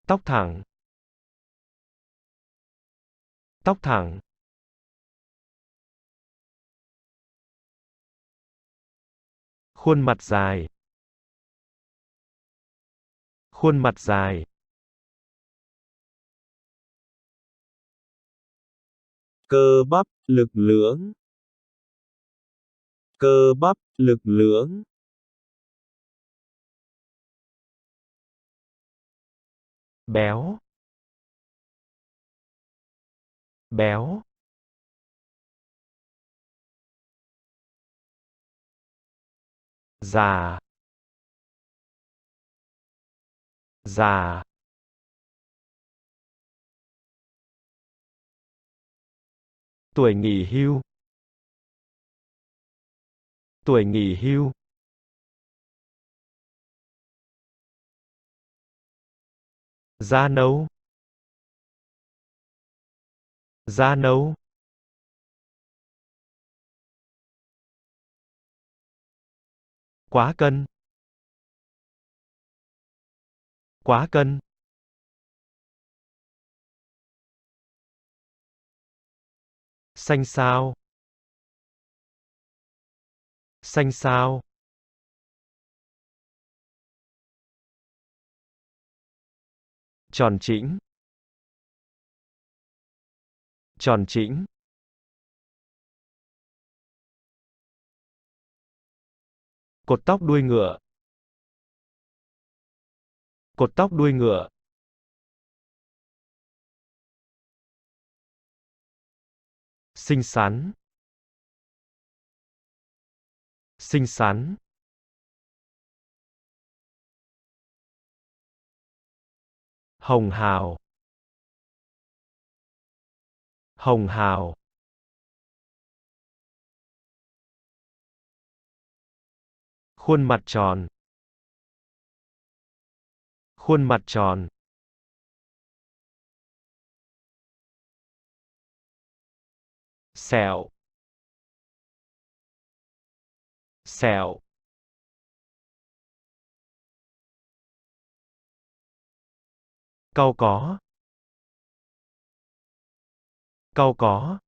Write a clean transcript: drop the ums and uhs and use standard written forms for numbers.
Tóc thẳng. Tóc thẳng. Khuôn mặt dài. Khuôn mặt dài. Cơ bắp, lực lưỡng. Cơ bắp, lực lưỡng. Béo. Béo. Già. Già. Tuổi nghỉ hưu. Tuổi nghỉ hưu. Da nâu. Da nâu. Quá cân. Quá cân. Xanh xao. Xanh xao. Tròn trĩnh. Tròn trĩnh. Cột tóc đuôi ngựa. Cột tóc đuôi ngựa. Xinh xắn. Xinh xắn. Hồng hào. Hồng hào. Khuôn mặt tròn. Khuôn mặt tròn. Sẹo. Sẹo. Cau có. Cau có.